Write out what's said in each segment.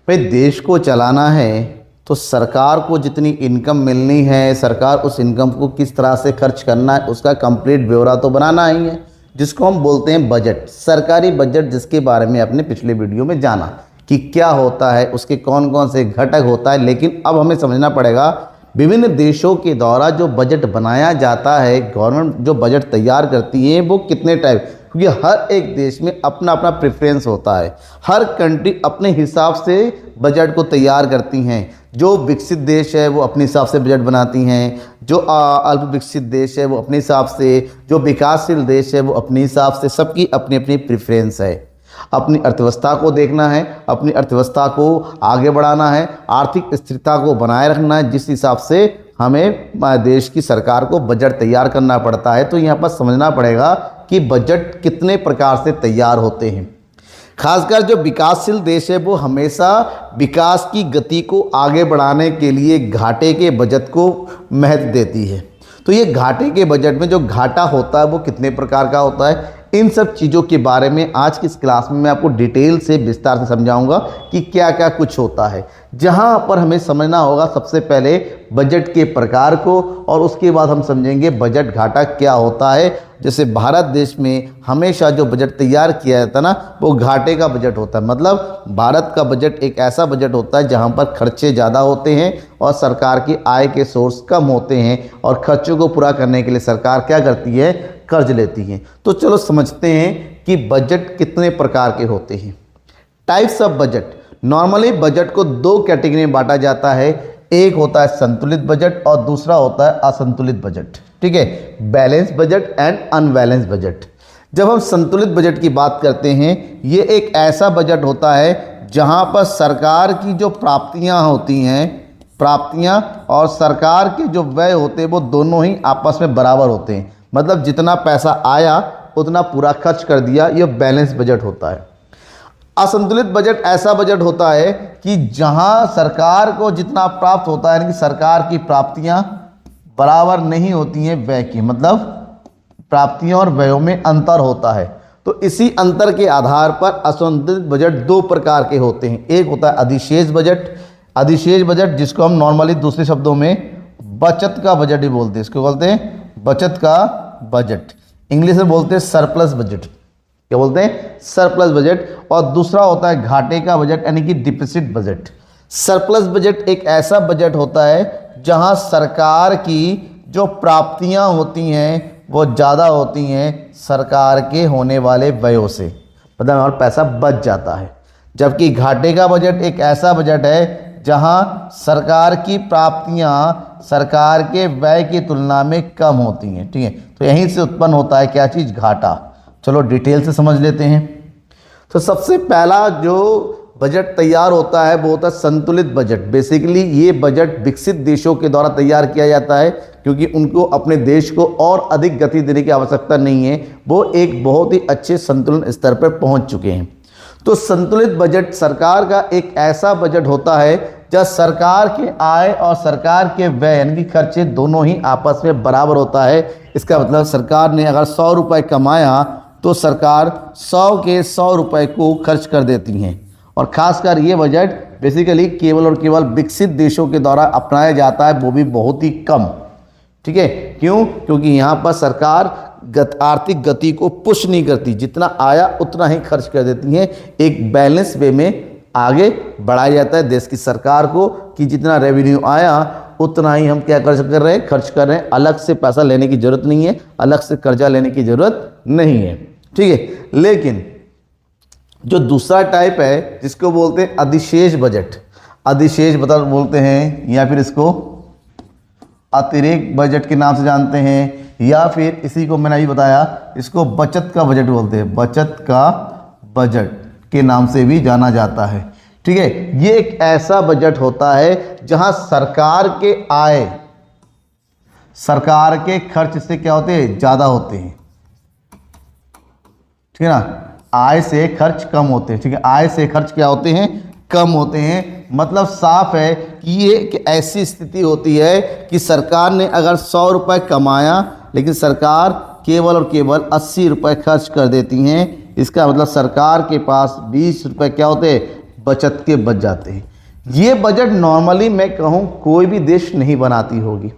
भाई देश को चलाना है तो सरकार को जितनी इनकम मिलनी है, सरकार उस इनकम को किस तरह से खर्च करना है, उसका कंप्लीट ब्यौरा तो बनाना ही है, जिसको हम बोलते हैं बजट। सरकारी बजट, जिसके बारे में अपने पिछले वीडियो में जाना कि क्या होता है, उसके कौन कौन से घटक होता है। लेकिन अब हमें समझना पड़ेगा विभिन्न देशों के द्वारा जो बजट बनाया जाता है, गवर्नमेंट जो बजट तैयार करती है वो कितने टाइप, क्योंकि हर एक देश में अपना अपना प्रेफरेंस होता है। हर कंट्री अपने हिसाब से बजट को तैयार करती हैं। जो विकसित देश है वो अपने हिसाब से बजट बनाती हैं, जो अल्प विकसित देश है वो अपने हिसाब से, जो विकासशील देश है वो अपने हिसाब से। सबकी अपनी अपनी प्रेफरेंस है। अपनी अर्थव्यवस्था को देखना है, अपनी अर्थव्यवस्था को आगे बढ़ाना है, आर्थिक स्थिरता को बनाए रखना है, जिस हिसाब से हमें देश की सरकार को बजट तैयार करना पड़ता है। तो यहाँ पर समझना पड़ेगा कि बजट कितने प्रकार से तैयार होते हैं। खासकर जो विकासशील देश है वो हमेशा विकास की गति को आगे बढ़ाने के लिए घाटे के बजट को महत्व देती है। तो ये घाटे के बजट में जो घाटा होता है वो कितने प्रकार का होता है, इन सब चीज़ों के बारे में आज की इस क्लास में मैं आपको डिटेल से विस्तार से समझाऊंगा कि क्या क्या कुछ होता है। जहां पर हमें समझना होगा सबसे पहले बजट के प्रकार को, और उसके बाद हम समझेंगे बजट घाटा क्या होता है। जैसे भारत देश में हमेशा जो बजट तैयार किया जाता है ना, वो घाटे का बजट होता है। मतलब भारत का बजट एक ऐसा बजट होता है जहां पर खर्चे ज़्यादा होते हैं और सरकार की आय के सोर्स कम होते हैं, और खर्चों को पूरा करने के लिए सरकार क्या करती है, कर्ज लेती है। तो चलो समझते हैं कि बजट कितने प्रकार के होते हैं। Types of budget. Normally budget को दो कैटेगरी में बांटा जाता है। एक होता है संतुलित बजट और दूसरा होता है असंतुलित बजट। ठीक है, balance budget and unbalance budget. जब हम संतुलित बजट की बात करते हैं, ये एक ऐसा बजट होता है जहां पर सरकार की जो प्राप्तियां होती हैं, प्राप्तियां और सरकार के जो व्यय होते हैं वो दोनों ही आपस में बराबर होते हैं। मतलब जितना पैसा आया उतना पूरा खर्च कर दिया, यह बैलेंस बजट होता है। असंतुलित बजट ऐसा बजट होता है कि जहां सरकार को जितना प्राप्त होता है, यानी कि सरकार की प्राप्तियां बराबर नहीं होती हैं व्यय की, मतलब प्राप्तियों और व्ययों में अंतर होता है। तो इसी अंतर के आधार पर असंतुलित बजट दो प्रकार के होते हैं। एक होता है अधिशेष बजट। अधिशेष बजट जिसको हम नॉर्मली दूसरे शब्दों में बचत का बजट ही बोलते हैं। इसको बोलते हैं बचत का बजट, इंग्लिश में बोलते हैं सरप्लस बजट। क्या बोलते हैं, सरप्लस बजट। और दूसरा होता है घाटे का बजट, यानी कि डिफिसिट बजट। सरप्लस बजट एक ऐसा बजट होता है जहां सरकार की जो प्राप्तियां होती हैं वो ज़्यादा होती हैं सरकार के होने वाले व्ययों से, मतलब हमारा पैसा बच जाता है। जबकि घाटे का बजट एक ऐसा बजट है जहां सरकार की प्राप्तियां सरकार के व्यय की तुलना में कम होती हैं। ठीक है, तो यहीं से उत्पन्न होता है क्या चीज़, घाटा। चलो डिटेल से समझ लेते हैं। तो सबसे पहला जो बजट तैयार होता है वो होता है संतुलित बजट। बेसिकली ये बजट विकसित देशों के द्वारा तैयार किया जाता है, क्योंकि उनको अपने देश को और अधिक गति देने की आवश्यकता नहीं है, वो एक बहुत ही अच्छे संतुलन स्तर पर पहुंच चुके हैं। तो संतुलित बजट सरकार का एक ऐसा बजट होता है जब सरकार के आय और सरकार के व्यय यानी कि खर्चे दोनों ही आपस में बराबर होता है। इसका मतलब सरकार ने अगर 100 रुपये कमाया तो सरकार 100 के 100 रुपये को खर्च कर देती हैं। और ख़ासकर ये बजट बेसिकली केवल और केवल विकसित देशों के द्वारा अपनाया जाता है, वो भी बहुत ही कम। ठीक है, क्यों? क्योंकि यहाँ पर सरकार आर्थिक गति को पुश नहीं करती, जितना आया उतना ही खर्च कर देती हैं। एक बैलेंस वे में आगे बढ़ाया जाता है देश की सरकार को कि जितना रेवेन्यू आया उतना ही हम क्या कर रहे हैं, खर्च कर रहे हैं। अलग से पैसा लेने की जरूरत नहीं है, अलग से कर्जा लेने की जरूरत नहीं है। ठीक है, लेकिन जो दूसरा टाइप है जिसको बोलते हैं अधिशेष बजट, अधिशेष बजट बोलते हैं, या फिर इसको अतिरिक्त बजट के नाम से जानते हैं, या फिर इसी को मैंने अभी बताया इसको बचत का बजट बोलते हैं, बचत का बजट के नाम से भी जाना जाता है। ठीक है, ये एक ऐसा बजट होता है जहां सरकार के आय सरकार के खर्च से क्या होते हैं, ज़्यादा होते हैं। ठीक है ना, आय से खर्च कम होते हैं। ठीक है, आय से खर्च क्या होते हैं, कम होते हैं। मतलब साफ है कि ये एक ऐसी स्थिति होती है कि सरकार ने अगर 100 रुपये कमाया लेकिन सरकार केवल और केवल 80 रुपये खर्च कर देती हैं। इसका मतलब सरकार के पास 20 रुपये क्या होते हैं, बचत के बच जाते हैं। ये बजट नॉर्मली मैं कहूँ कोई भी देश नहीं बनाती होगी।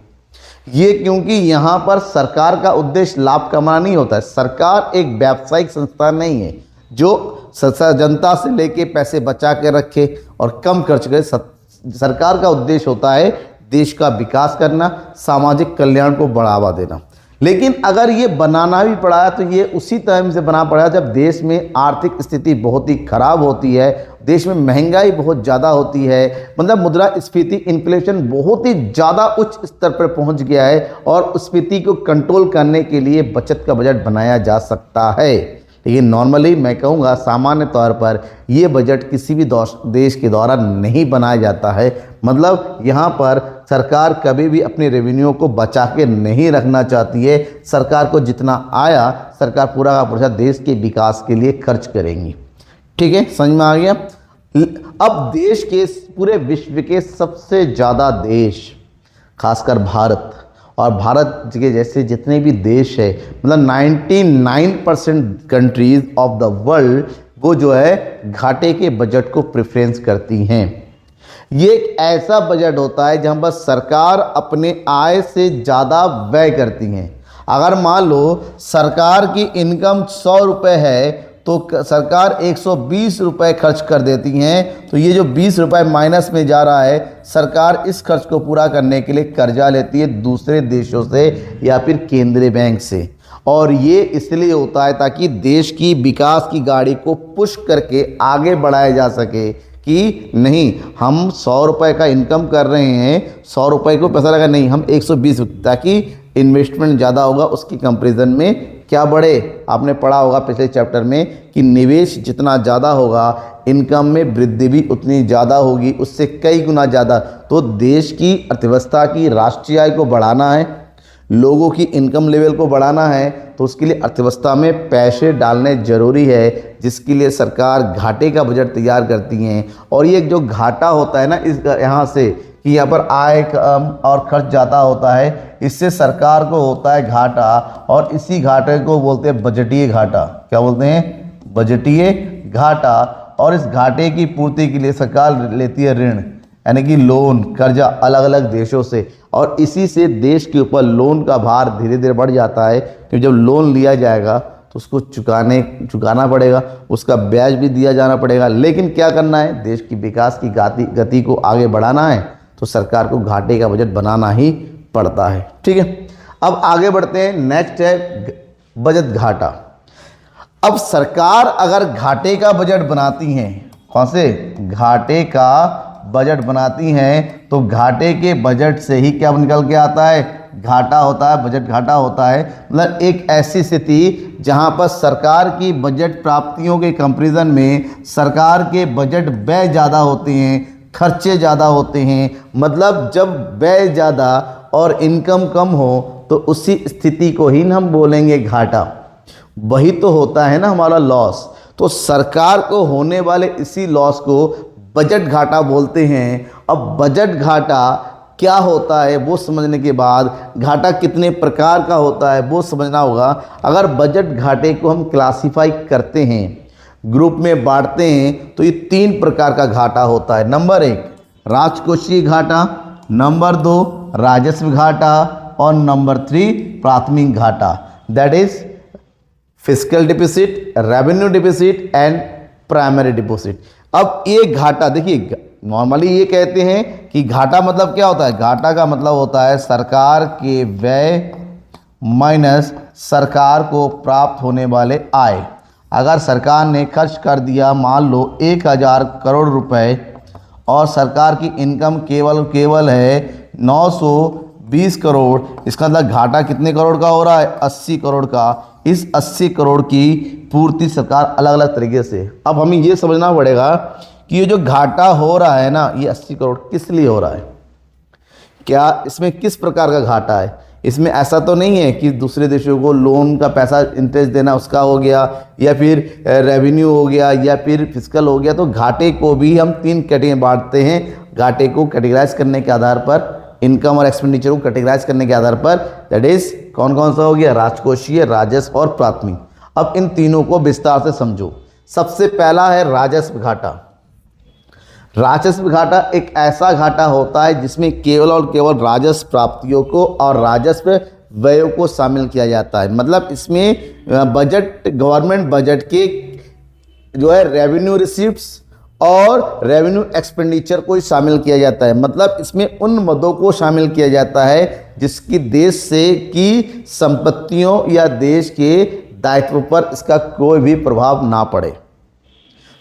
ये क्योंकि यहाँ पर सरकार का उद्देश्य लाभ कमाना नहीं होता है। सरकार एक व्यावसायिक संस्था नहीं है जो जनता से लेके पैसे बचा के रखे और कम खर्च करे। सरकार का उद्देश्य होता है देश का विकास करना, सामाजिक कल्याण को बढ़ावा देना। लेकिन अगर ये बनाना भी पड़ा तो ये उसी टाइम से बना पड़ा जब देश में आर्थिक स्थिति बहुत ही खराब होती है, देश में महंगाई बहुत ज़्यादा होती है, मतलब मुद्रास्फीति इन्फ्लेशन बहुत ही ज़्यादा उच्च स्तर पर पहुंच गया है और उस स्फीति को कंट्रोल करने के लिए बचत का बजट बनाया जा सकता है। लेकिन नॉर्मली मैं कहूँगा सामान्य तौर पर ये बजट किसी भी देश के द्वारा नहीं बनाया जाता है। मतलब यहाँ पर सरकार कभी भी अपने रेवेन्यू को बचा के नहीं रखना चाहती है। सरकार को जितना आया सरकार पूरा का पूरा देश के विकास के लिए खर्च करेंगी। ठीक है, समझ में आ गया। अब देश के पूरे विश्व के सबसे ज़्यादा देश खासकर भारत और भारत के जैसे जितने भी देश है, मतलब 99% कंट्रीज ऑफ द वर्ल्ड वो जो है घाटे के बजट को प्रेफरेंस करती हैं। ये एक ऐसा बजट होता है जहां पर सरकार अपने आय से ज़्यादा व्यय करती हैं। अगर मान लो सरकार की इनकम 100 रुपये है तो सरकार 120 रुपये खर्च कर देती हैं, तो ये जो 20 रुपये माइनस में जा रहा है, सरकार इस खर्च को पूरा करने के लिए कर्जा लेती है दूसरे देशों से या फिर केंद्रीय बैंक से। और ये इसलिए होता है ताकि देश की विकास की गाड़ी को पुश करके आगे बढ़ाया जा सके कि नहीं हम 100 रुपये का इनकम कर रहे हैं, 100 रुपये को पैसा लगा नहीं, हम 120, ताकि इन्वेस्टमेंट ज़्यादा होगा उसकी कंपैरिजन में क्या बढ़े। आपने पढ़ा होगा पिछले चैप्टर में कि निवेश जितना ज़्यादा होगा इनकम में वृद्धि भी उतनी ज़्यादा होगी, उससे कई गुना ज़्यादा। तो देश की अर्थव्यवस्था की राष्ट्रीय आय को बढ़ाना है, लोगों की इनकम लेवल को बढ़ाना है, तो उसके लिए अर्थव्यवस्था में पैसे डालने ज़रूरी है, जिसके लिए सरकार घाटे का बजट तैयार करती हैं। और ये जो घाटा होता है ना इस यहाँ से कि यहाँ पर आय कम और खर्च ज़्यादा होता है, इससे सरकार को होता है घाटा और इसी घाटे को बोलते हैं बजटीय घाटा। क्या बोलते हैं? बजटीय घाटा। और इस घाटे की पूर्ति के लिए सरकार लेती है ऋण, यानी कि लोन, कर्जा अलग अलग देशों से, और इसी से देश के ऊपर लोन का भार धीरे धीरे बढ़ जाता है। क्योंकि जब लोन लिया जाएगा तो उसको चुकाना पड़ेगा, उसका ब्याज भी दिया जाना पड़ेगा। लेकिन क्या करना है, देश की विकास की गति को आगे बढ़ाना है तो सरकार को घाटे का बजट बनाना ही पड़ता है। ठीक है, अब आगे बढ़ते हैं। नेक्स्ट है बजट घाटा। अब सरकार अगर घाटे का बजट बनाती हैं, कौन से घाटे का बजट बनाती हैं, तो घाटे के बजट से ही क्या निकल के आता है, घाटा होता है, बजट घाटा होता है। मतलब एक ऐसी स्थिति जहां पर सरकार की बजट प्राप्तियों के कंपैरिजन में सरकार के बजट व्यय ज़्यादा होते हैं, खर्चे ज़्यादा होते हैं। मतलब जब व्यय ज़्यादा और इनकम कम हो तो उसी स्थिति को ही हम बोलेंगे घाटा। वही तो होता है ना हमारा लॉस। तो सरकार को होने वाले इसी लॉस को बजट घाटा बोलते हैं। अब बजट घाटा क्या होता है वो समझने के बाद घाटा कितने प्रकार का होता है वो समझना होगा। अगर बजट घाटे को हम क्लासीफाई करते हैं, ग्रुप में बांटते हैं, तो ये 3 प्रकार का घाटा होता है। नंबर 1 राजकोषीय घाटा, नंबर 2 राजस्व घाटा और नंबर 3 प्राथमिक घाटा। That is fiscal deficit, revenue deficit and primary deposit. अब ये घाटा देखिए, नॉर्मली ये कहते हैं कि घाटा मतलब क्या होता है, घाटा का मतलब होता है सरकार के व्यय माइनस सरकार को प्राप्त होने वाले आय। अगर सरकार ने खर्च कर दिया मान लो 1000 करोड़ रुपए और सरकार की इनकम केवल है 920 करोड़, इसका मतलब घाटा कितने करोड़ का हो रहा है, 80 करोड़ का। इस 80 करोड़ की पूर्ति सरकार अलग अलग तरीके से। अब हमें ये समझना पड़ेगा कि ये जो घाटा हो रहा है ना, ये 80 करोड़ किस लिए हो रहा है, क्या इसमें किस प्रकार का घाटा है। इसमें ऐसा तो नहीं है कि दूसरे देशों को लोन का पैसा इंटरेस्ट देना उसका हो गया, या फिर रेवेन्यू हो गया, या फिर फिस्कल हो गया। तो घाटे को भी हम 3 कैटेगरी में बांटते हैं। घाटे को कैटेगराइज करने के आधार पर, इनकम और एक्सपेंडिचर को कैटेगराइज करने के आधार पर, दैट इज कौन कौन सा हो गया, राजकोषीय, राजस्व और प्राथमिक। अब इन तीनों को विस्तार से समझो। सबसे पहला है राजस्व घाटा। राजस्व घाटा एक ऐसा घाटा होता है जिसमें केवल और केवल राजस्व प्राप्तियों को और राजस्व व्ययों को शामिल किया जाता है। मतलब इसमें बजट, गवर्नमेंट बजट के जो है रेवेन्यू रिसीप्ट्स और रेवेन्यू एक्सपेंडिचर को शामिल किया जाता है। मतलब इसमें उन मदों को शामिल किया जाता है जिसकी देश से की संपत्तियों या देश के दायित्व पर इसका कोई भी प्रभाव ना पड़े।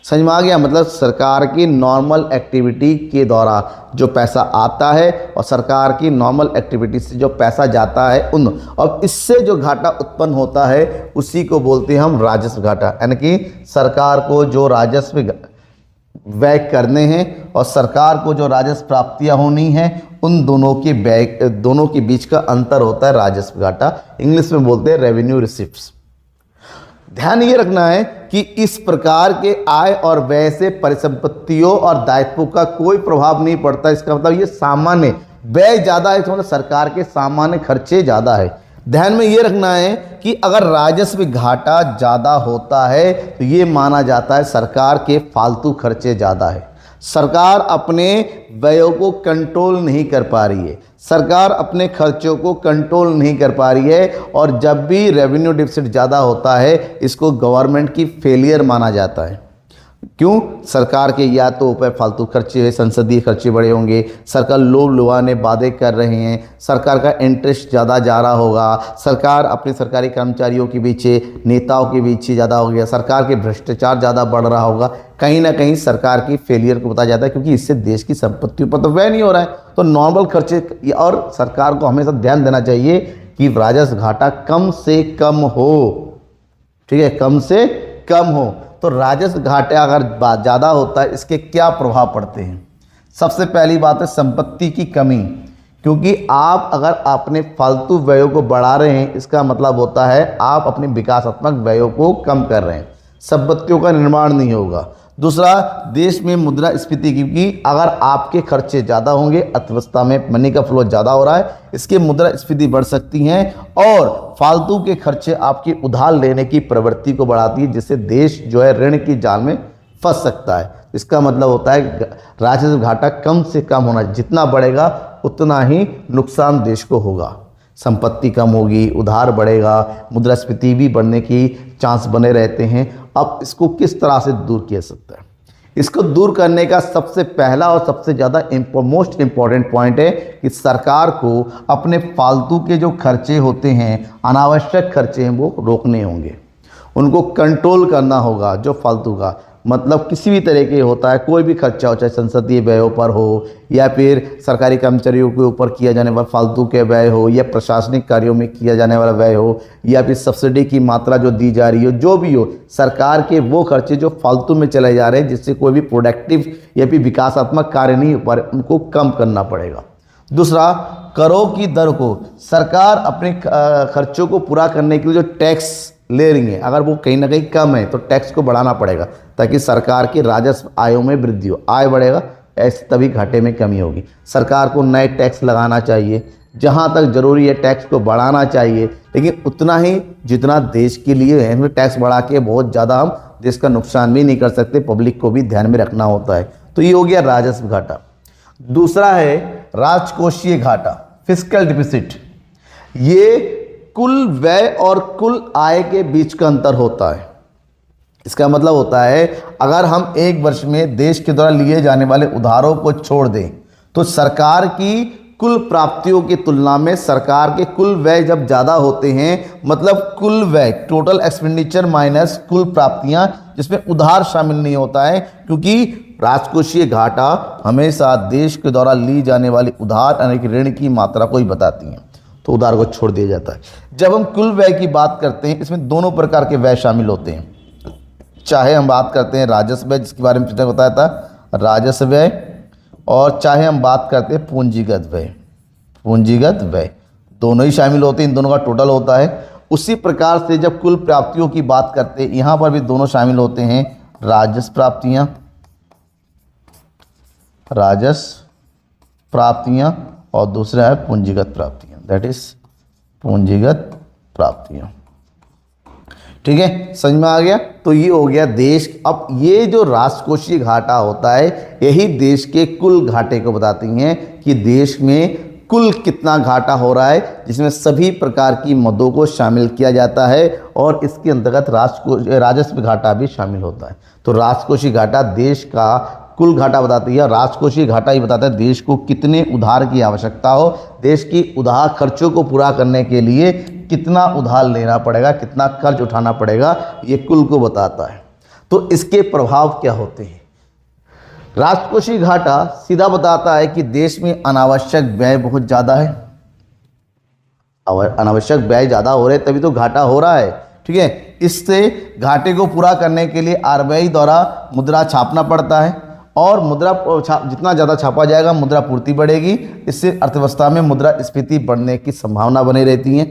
समझ में आ गया? मतलब सरकार की नॉर्मल एक्टिविटी के द्वारा जो पैसा आता है और सरकार की नॉर्मल एक्टिविटी से जो पैसा जाता है उन, और इससे जो घाटा उत्पन्न होता है उसी को बोलते हैं हम राजस्व घाटा। यानी कि सरकार को जो राजस्व व्यय करने हैं और सरकार को जो राजस्व प्राप्तियां होनी हैं, उन दोनों के व्यय, दोनों के बीच का अंतर होता है राजस्व घाटा। इंग्लिश में बोलते हैं रेवेन्यू रिसिप्ट्स। ध्यान ये रखना है कि इस प्रकार के आय और व्यय से परिसंपत्तियों और दायित्वों का कोई प्रभाव नहीं पड़ता। इसका मतलब ये सामान्य व्यय ज़्यादा है तो मतलब सरकार के सामान्य खर्चे ज़्यादा है। ध्यान में ये रखना है कि अगर राजस्व घाटा ज़्यादा होता है तो ये माना जाता है सरकार के फालतू खर्चे ज़्यादा है। सरकार अपने व्ययों को कंट्रोल नहीं कर पा रही है, सरकार अपने खर्चों को कंट्रोल नहीं कर पा रही है, और जब भी रेवेन्यू डिफिसिट ज़्यादा होता है इसको गवर्नमेंट की फेलियर माना जाता है। क्यों? सरकार के या तो ऊपर फालतू खर्चे हुए, संसदीय खर्चे बड़े होंगे, सरकार लोभ लुभाने वादे कर रहे हैं, सरकार का इंटरेस्ट ज़्यादा जा रहा होगा, सरकार अपने सरकारी कर्मचारियों के पीछे, नेताओं के पीछे ज़्यादा हो गया, सरकार के भ्रष्टाचार ज़्यादा बढ़ रहा होगा। कहीं ना कहीं सरकार की फेलियर को बताया जाता है, क्योंकि इससे देश की संपत्तियों पर तो व्यय नहीं हो रहा है। तो नॉर्मल खर्चे, और सरकार को हमेशा ध्यान देना चाहिए कि राजस्व घाटा कम से कम हो। ठीक है, कम से कम हो। तो राजस्व घाटे अगर ज़्यादा होता है इसके क्या प्रभाव पड़ते हैं? सबसे पहली बात है संपत्ति की कमी, क्योंकि आप अगर अपने फालतू व्ययों को बढ़ा रहे हैं इसका मतलब होता है आप अपने विकासात्मक व्ययों को कम कर रहे हैं, संपत्तियों का निर्माण नहीं होगा। दूसरा, देश में मुद्रा स्फीति, क्योंकि अगर आपके खर्चे ज़्यादा होंगे, अर्थव्यवस्था में मनी का फ्लो ज़्यादा हो रहा है, इसके मुद्रा स्फीति बढ़ सकती हैं और फालतू के खर्चे आपकी उधार लेने की प्रवृत्ति को बढ़ाती है, जिससे देश जो है ऋण की जाल में फंस सकता है। इसका मतलब होता है राजस्व घाटा कम से कम होना, जितना बढ़ेगा उतना ही नुकसान देश को होगा। संपत्ति कम होगी, उधार बढ़ेगा, मुद्रास्फीति भी बढ़ने की चांस बने रहते हैं। अब इसको किस तरह से दूर किया सकता है? इसको दूर करने का सबसे पहला और सबसे ज़्यादा मोस्ट इम्पॉर्टेंट पॉइंट है कि सरकार को अपने फालतू के जो खर्चे होते हैं, अनावश्यक खर्चे हैं, वो रोकने होंगे, उनको कंट्रोल करना होगा। जो फालतू का मतलब किसी भी तरह के होता है, कोई भी खर्चा हो, चाहे संसदीय व्ययों पर हो या फिर सरकारी कर्मचारियों के ऊपर किया जाने वाला फालतू के व्यय हो, या प्रशासनिक कार्यों में किया जाने वाला व्यय हो, या फिर सब्सिडी की मात्रा जो दी जा रही हो, जो भी हो, सरकार के वो खर्चे जो फालतू में चले जा रहे हैं, जिससे कोई भी प्रोडक्टिव या फिर विकासात्मक कार्य नहीं हो पा रहे, उनको कम करना पड़ेगा। दूसरा, करों की दर को सरकार अपने खर्चों को पूरा करने के लिए जो टैक्स ले रही है, अगर वो कहीं ना कहीं कम है तो टैक्स को बढ़ाना पड़ेगा, ताकि सरकार के राजस्व आयों में वृद्धि हो। आय बढ़ेगा, ऐसे तभी घाटे में कमी होगी। सरकार को नए टैक्स लगाना चाहिए, जहाँ तक ज़रूरी है टैक्स को बढ़ाना चाहिए, लेकिन उतना ही जितना देश के लिए है। टैक्स बढ़ा के बहुत ज़्यादा हम देश का नुकसान भी नहीं कर सकते, पब्लिक को भी ध्यान में रखना होता है। तो ये हो गया राजस्व घाटा। दूसरा है राजकोषीय घाटा, फिस्कल डिफिसिट। ये कुल व्यय और कुल आय के बीच का अंतर होता है। इसका मतलब होता है अगर हम एक वर्ष में देश के द्वारा लिए जाने वाले उधारों को छोड़ दें तो सरकार की कुल प्राप्तियों की तुलना में सरकार के कुल व्यय जब ज़्यादा होते हैं, मतलब कुल व्यय, टोटल एक्सपेंडिचर माइनस कुल प्राप्तियां, जिसमें उधार शामिल नहीं होता है, क्योंकि राजकोषीय घाटा हमेशा देश के द्वारा ली जाने वाली उधार यानी कि ऋण की मात्रा को ही बताती हैं, तो उधार को छोड़ दिया जाता है। जब हम कुल व्यय की बात करते हैं, इसमें दोनों प्रकार के व्यय शामिल होते हैं। चाहे हम बात करते हैं राजस्व व्यय, जिसके बारे में पिछले बताया था, राजस्व व्यय, और चाहे हम बात करते हैं पूंजीगत व्यय। पूंजीगत व्यय दोनों ही शामिल होते हैं, इन दोनों का टोटल होता है। उसी प्रकार से जब कुल प्राप्तियों की बात करते हैं, यहाँ पर भी दोनों शामिल होते हैं, राजस्व प्राप्तियाँ, राजस्व प्राप्तियाँ, और दूसरा है पूंजीगत प्राप्तियाँ, दैट इज पूंजीगत प्राप्तियाँ। ठीक ठीक है, समझ में आ गया। तो ये हो गया देश। अब ये जो राजकोषीय घाटा होता है यही देश के कुल घाटे को बताती हैं कि देश में कुल कितना घाटा हो रहा है, जिसमें सभी प्रकार की मदों को शामिल किया जाता है और इसके अंतर्गत राजस्व घाटा भी शामिल होता है। तो राजकोषीय घाटा देश का कुल घाटा बताती है, राजकोषीय घाटा ही बताता है देश को कितने उधार की आवश्यकता हो, देश की उधार खर्चों को पूरा करने के लिए कितना उधार लेना पड़ेगा, कितना कर्ज उठाना पड़ेगा, ये कुल को बताता है। तो इसके प्रभाव क्या होते हैं? राजकोषीय घाटा सीधा बताता है कि देश में अनावश्यक व्यय बहुत ज़्यादा है, और अनावश्यक व्यय ज़्यादा हो रहे हैं तभी तो घाटा हो रहा है, ठीक है। इससे घाटे को पूरा करने के लिए आरबीआई द्वारा मुद्रा छापना पड़ता है और मुद्रा जितना ज़्यादा छापा जाएगा मुद्रा पूर्ति बढ़ेगी, इससे अर्थव्यवस्था में मुद्रास्फीति बढ़ने की संभावना बनी रहती है।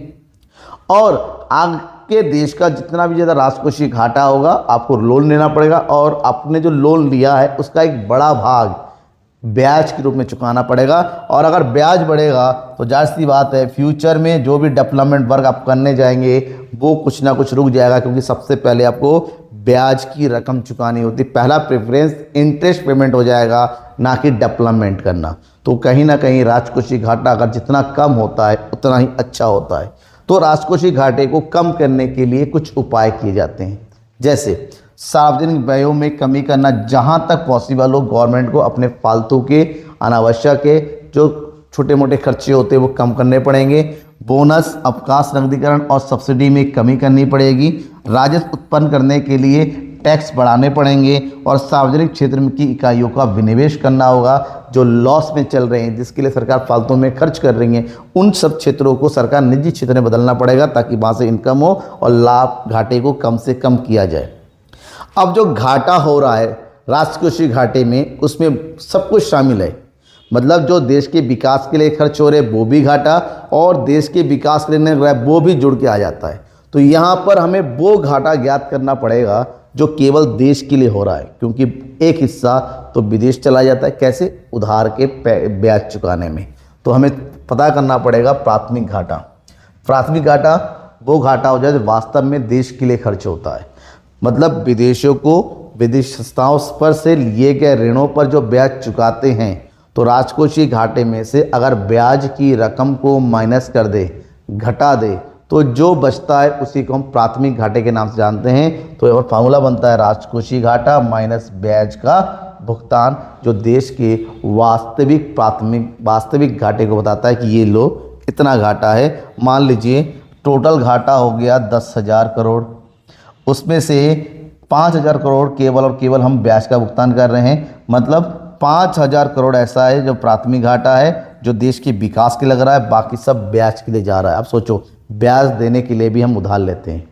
और आगे देश का जितना भी ज़्यादा राजकोषीय घाटा होगा आपको लोन लेना पड़ेगा और आपने जो लोन लिया है उसका एक बड़ा भाग ब्याज के रूप में चुकाना पड़ेगा। और अगर ब्याज बढ़ेगा तो जाहिर सी बात है फ्यूचर में जो भी डेवलपमेंट वर्क आप करने जाएंगे वो कुछ ना कुछ रुक जाएगा, क्योंकि सबसे पहले आपको ब्याज की रकम चुकानी होती है। पहला प्रेफरेंस इंटरेस्ट पेमेंट हो जाएगा, ना कि डेवलपमेंट करना। तो कहीं ना कहीं राजकोषीय घाटा अगर जितना कम होता है उतना ही अच्छा होता है। तो राजकोषीय घाटे को कम करने के लिए कुछ उपाय किए जाते हैं, जैसे सार्वजनिक व्ययों में कमी करना, जहां तक पॉसिबल हो गवर्नमेंट को अपने फालतू के अनावश्यक के जो छोटे मोटे खर्चे होते हैं वो कम करने पड़ेंगे। बोनस, अवकाश, नकदीकरण और सब्सिडी में कमी करनी पड़ेगी। राजस्व उत्पन्न करने के लिए टैक्स बढ़ाने पड़ेंगे और सार्वजनिक क्षेत्र की इकाइयों का विनिवेश करना होगा जो लॉस में चल रहे हैं, जिसके लिए सरकार फालतू में खर्च कर रही है। उन सब क्षेत्रों को सरकार निजी क्षेत्र में बदलना पड़ेगा ताकि वहाँ से इनकम हो और लाभ घाटे को कम से कम किया जाए। अब जो घाटा हो रहा है राजकोषीय घाटे में, उसमें सब कुछ शामिल है, मतलब जो देश के विकास के लिए खर्च हो रहे वो भी घाटा और देश के विकास के लिए नहीं वो भी जुड़ के आ जाता है। तो यहाँ पर हमें वो घाटा ज्ञात करना पड़ेगा जो केवल देश के लिए हो रहा है, क्योंकि एक हिस्सा तो विदेश चला जाता है। कैसे? उधार के ब्याज चुकाने में। तो हमें पता करना पड़ेगा प्राथमिक घाटा। प्राथमिक घाटा वो घाटा हो जाए जो वास्तव में देश के लिए खर्च होता है, मतलब विदेशों को विदेश संस्थाओं पर से लिए गए ऋणों पर जो ब्याज चुकाते हैं। तो राजकोषीय घाटे में से अगर ब्याज की रकम को माइनस कर दे, घटा दे, तो जो बचता है उसी को हम प्राथमिक घाटे के नाम से जानते हैं। तो यहाँ फार्मूला बनता है राजकोषीय घाटा माइनस ब्याज का भुगतान, जो देश के वास्तविक घाटे को बताता है कि ये लो इतना घाटा है। मान लीजिए टोटल घाटा हो गया 10,000 करोड़, उसमें से 5,000 करोड़ केवल और केवल हम ब्याज का भुगतान कर रहे हैं, मतलब 5,000 करोड़ ऐसा है जो प्राथमिक घाटा है जो देश के विकास के लग रहा है, बाकी सब ब्याज के लिए जा रहा है। अब सोचो ब्याज देने के लिए भी हम उधार लेते हैं।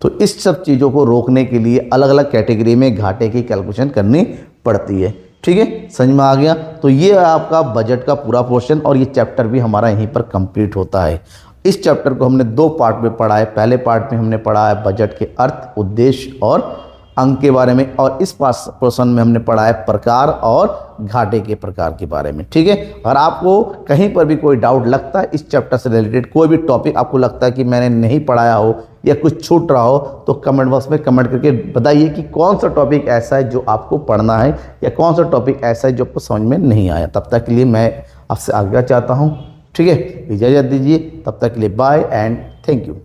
तो इस सब चीज़ों को रोकने के लिए अलग अलग कैटेगरी में घाटे की कैलकुलेशन करनी पड़ती है। ठीक है, समझ में आ गया। तो ये आपका बजट का पूरा पोर्शन और ये चैप्टर भी हमारा यहीं पर कंप्लीट होता है। इस चैप्टर को हमने 2 पार्ट में पढ़ा है। पहले पार्ट में हमने पढ़ा है बजट के अर्थ, उद्देश्य और अंक के बारे में, और इस पोर्शन में हमने पढ़ा है प्रकार और घाटे के प्रकार के बारे में। ठीक है, अगर आपको कहीं पर भी कोई डाउट लगता है इस चैप्टर से रिलेटेड, कोई भी टॉपिक आपको लगता है कि मैंने नहीं पढ़ाया हो या कुछ छूट रहा हो, तो कमेंट बॉक्स में कमेंट करके बताइए कि कौन सा टॉपिक ऐसा है जो आपको पढ़ना है या कौन सा टॉपिक ऐसा है जो आपको समझ में नहीं आया। तब तक के लिए मैं आपसे आज्ञा चाहता हूँ। ठीक है, इजाज़त दीजिए, तब तक के लिए बाय एंड थैंक यू।